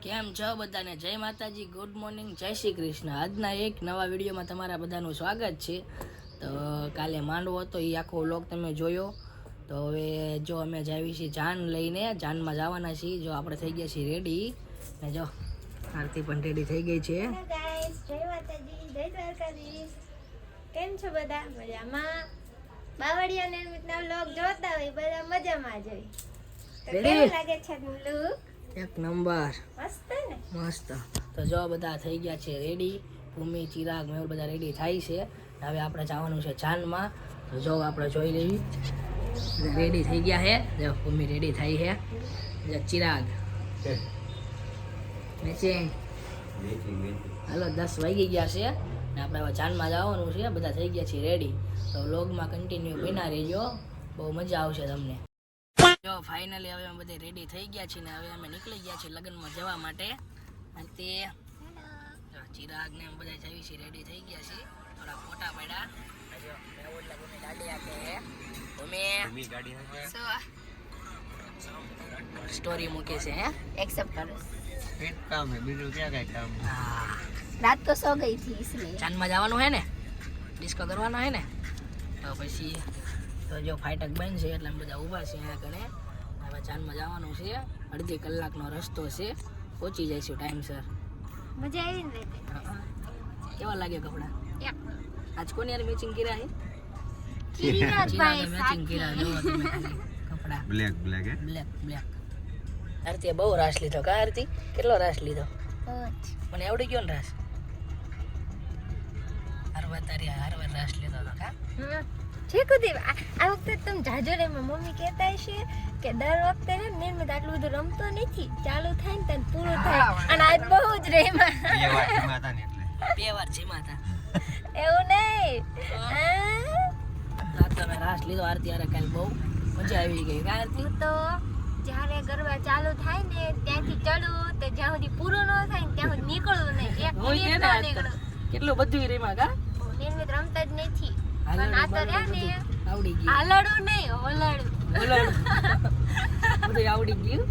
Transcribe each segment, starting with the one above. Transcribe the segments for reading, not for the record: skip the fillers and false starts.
કેમ છો બધાને? જય માતાજી, ગુડ મોર્નિંગ, જય શ્રી કૃષ્ણ। આજના એક નવા વિડીયોમાં તમારા બધાનું સ્વાગત છે। તો કાલે માંડવો હતો એ આખો વ્લોગ તમે જોયો। તો હવે જો અમે જાવી છીએ જાન લઈને, જાનમાં જવાના છીએ। જો આપણે થઈ ગયા છીએ રેડી ને જો આરતી પણ રેડી થઈ ગઈ છે। હેલો ગાઈસ, જય માતાજી, જય દ્વારકાધીશ। કેમ છો બધા? મજામાં? બાવળિયા નિર્મિતના વ્લોગ જોતા હોય બધા મજામાં જ હોય। તો કેવું લાગે છે લુક? એક નંબર, મસ્ત ને? મસ્ત। તો જો બધા થઈ ગયા છે રેડી, ભૂમિ, ચિરાગ, મેહુલ બધા રેડી થાય છે। હવે આપણે જવાનું છે જાનમાં। તો જો આપણે જોઈ લેવી, રેડી થઈ ગયા છે। જો ભૂમિ રેડી થઈ છે, જો ચિરાગ મેચિંગ। હાલો 10 વાગી ગયા છે ને આપણે હવે જાનમાં જવાનું છે। બધા થઈ ગયા છે રેડી, તો વ્લોગમાં કન્ટિન્યુ બના રહેજો, બહુ મજા આવશે તમને। જો ફાઇનલી હવે અમે બધે રેડી થઈ ગયા છીએ ને હવે અમે નીકળી ગયા છીએ લગ્નમાં જવા માટે। અને તે ચિરાગ ને બધા જઈએ છીએ, રેડી થઈ ગયા છીએ, થોડા ફોટા પાડ્યા। જો મેહુલ લગુની ગાડી આપે હે, ભૂમિ ગાડી સ્ટોરી મૂકે છે હે, एक्सेप्ट करो। एक काम है, बीजू क्या कहे काम। હા रात को सो गई थी इसलिए। જાનમાં જવાનું હે ને, ડિસ્કો કરવાનો હે ને, તો પછી તો જો ફાટક બંધ છે એટલે અમે બધા ઊભા છીએ અહીંયા કણે। હવે જાનમાં જવાનું છે, અડધી કલાકનો રસ્તો છે, પહોંચી જઈશું ટાઈમસર। मजा आई ने? કેવા લાગે કપડા? एक આજ કોની યાર મેચિંગ કર્યા છે? किरीनाथ भाई મેચિંગ કર્યા જો તમે ખાલી કપડા ब्लैक ब्लैक है। Black black. આરતીએ બહુ રાસ લીધો કા આરતી? કેટલો રાસ લીધો? મને આવડી ગયો ને રાસ? હરવા રાસ લીધો તો કા? છે કુદી આ વખતે તમે જાજો રે મમ્મી કહેતા છે કે દર વખતે ને નિર્મિત આટલું બધું રમતો નથી, ચાલુ થાય ને તને પૂરું થાય, અને આજ બહુ જ રે ये वाट माता ने એટલે 2 વાર જીમા હતા। એવું નહીં। આ તમે રાસ લીધો આરતી યાર, કાલ બહુ મજા આવી ગઈ કા આરતી? હું તો જ્યારે ગરબા ચાલુ થાય ને ત્યાંથી ચડું તો જ્યાં સુધી પૂરું ન થાય ને ત્યાં સુધી નીકળવું નહીં, એક હોય મિનિટ ને ન આજ તો નીકળું। કેટલું બધું રેમાં કા? નિર્મિત રમતા જ નથી, હાલડું પણ આ તો રહ્યા ને આવડી ગયું, હાલડું નહીં હોલડું। બધું આવડી ગયું,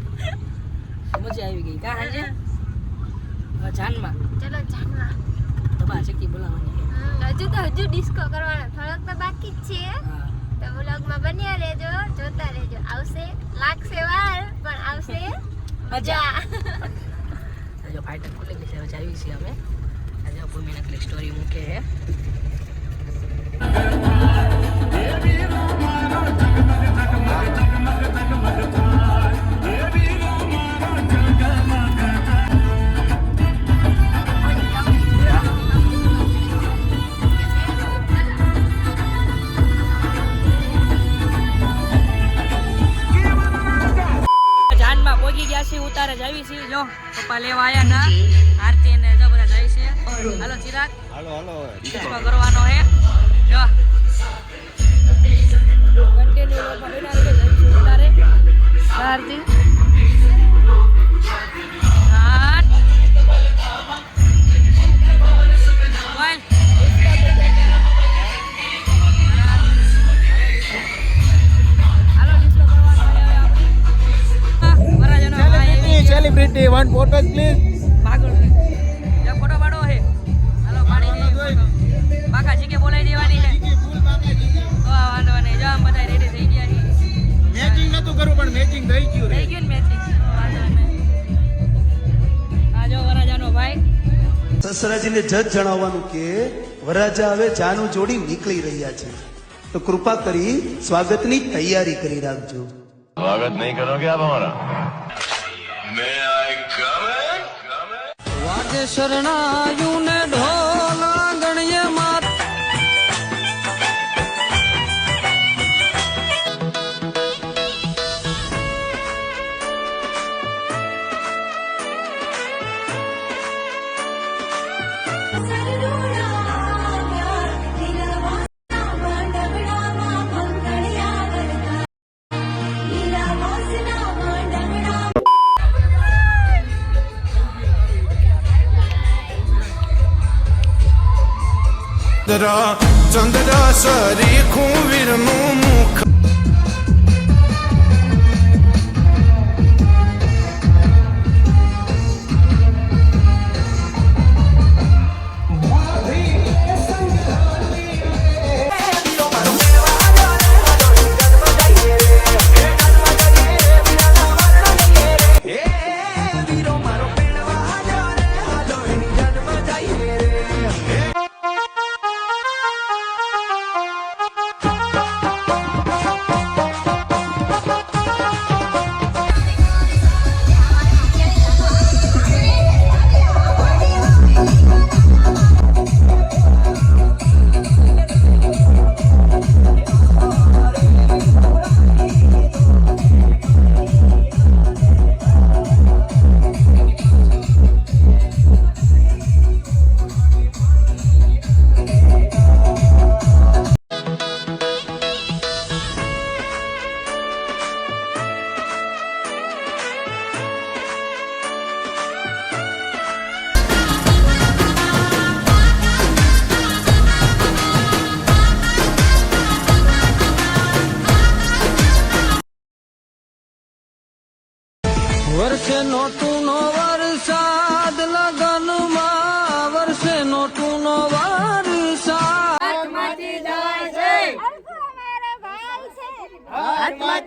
મજા આવી ગઈ કા? હાજે હવે જાનમાં ચલો જાનમાં। દબા ચકી બોલાવવાની છે। હજુ ડિસ્કો કરવાનો થોડોક તો બાકી જ છે, હા તો વ્લોગમાં બન્યા રહેજો, જોતા રહેજો। આવશે, લાગશે વાર પણ આવશે મજા। જો ફાટક ખુલી ગઈ છે, હવે જાવી છીએ અમે। આજે ભૂમિ નકલી સ્ટોરી મૂકે છે। જાનમાં પહોંચી ગયા છીએ, ઉતારે જાવી છીએ। જો પપ્પા લેવા આયા ના, આરતી ને જો બધા જાય છે। હાલો ચિરાગ, हेलो हेलो ડિસ્કો કરવાનો હે। જો કન્ટિન્યુ લોગમાં બેઠા રહે, જાય છે ઉતારે આરતી। હા બોલ હાલો ડિસ્કો કરવાનો હે આપણે। વરાજાનો ભાઈ આવી ગયો। Celebrity one photos please. પાગળ છે, જો ફોટો પાડો હે। હાલો પાડી દે ફોટો, બાકા જીકે બોલાઈ દેવાની છે। તો વાંધો નહીં, જો આમ બધા રેડી થઈ ગયા છે। मैचिंग नतु करू पण मैचिंग થઈ ગયું રે। થઈ ગયું ને મેચિંગ, વાંધો નહીં। આ જો વરાજાનો ભાઈ સસરાજીને જજ જણાવવાનું કે વરાજા હવે જાનું જોડી નીકળી રહ્યા છે, તો કૃપા કરી સ્વાગતની તૈયારી કરી રાખજો। स्वागत नहीं करोगे आप हमारा? मैं आई कमिंग। વાગે શરણાયું ને ઢોલ આંગણીએ માત ચંદ્ર સરી ખૂવીરનું મુખ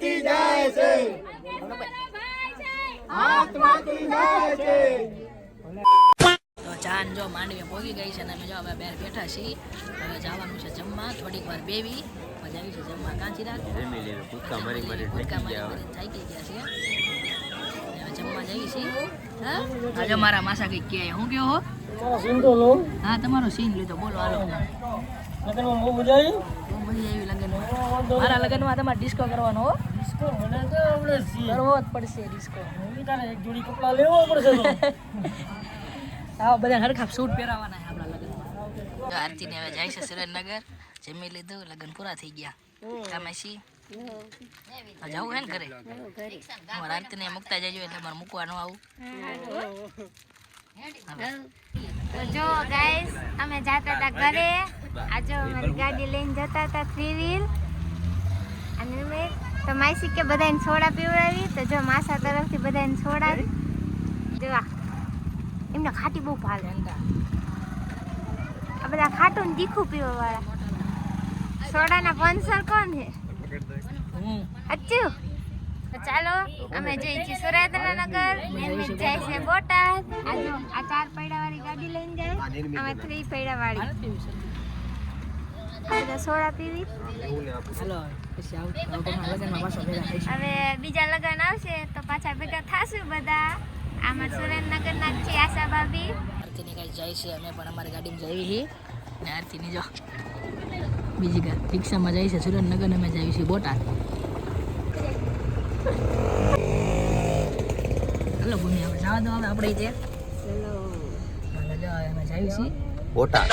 હાથમાંથી જાય છે હાથમાંથી જાય છે. તો ચાન જો માંડવી પોગી ગઈ છે ને અમે જો હવે બહાર બેઠા છીએ. હવે જવાનું છે જમવા, થોડીક વાર બેવી મજા આવી છે જમવા. કાંચી રાખ કૂદકા મારી મારી થાકી ગયા છે. હવે જમવા જઈએ છીએ. હા આજે મારા માસા કંઈક કહે, હું કહો હો? હા તમારો સીન લીધો, બોલો હાલો. બહુ મજા આવી લગ્નમાં. મારા લગ્નમાં તમારે ડિસ્કો કરવાનો હો. કરવો જ પડશે ડિસ્કો. આવો બધા હરખા સૂટ પહેરાવાના છે આપણા લગ્નમાં. આરતીને હવે જાય છે સુરેન્દ્રનગર. જમી લીધું, લગ્ન પૂરા થઈ ગયા. તમે છી જવું હે ને ઘરે? અમારે આરતીને મૂકતા જજો એટલે મારે મૂકવા ન આવું. તો જો ગાઈસ અમે જતા હતા ઘરે. આજે અમારી ગાડી લઈને જતા હતા 3 વ્હીલ અને મેં તો માસી કે બધાને સોડા પીવડાવી. તો જો માસા તરફથી બધાને સોડા જોવા એમને ખાટી બહુ ભાવે. આ બધા ખાટું ને તીખું પીવા વાળા સોડાના સ્પોન્સર કોણ છે? અચ્છું. તો ચાલો અમે જઈએ છીએ સુરેન્દ્રનગર. એમ જાય છે બોટાદ. આ જો આ 4 પૈડાવાળી ગાડી લઈને જાય, અમે 3 પૈડાવાળી. આ બધા સોડા પીવી. હાલો પછી લગ્નમાં પાછો ભેગા થઈશું. હવે બીજા લગ્ન આવશે તો પાછા ભેગા થાશું બધા. આમાં સુરેન્દ્રનગરના જ છે આશા ભાભી. આરતીની કાંઈ જાય છે, અમે પણ અમારી ગાડીમાં જઈએ છીએ. ને આરતીની જો બીજી રિક્ષામાં જાય છે સુરેન્દ્રનગર, અમે જઈએ છીએ બોટાદ. હલો ભૂમિ, હવે જવા દો હવે આપણે ત્યાં. અમે જઈએ છીએ બોટાદ.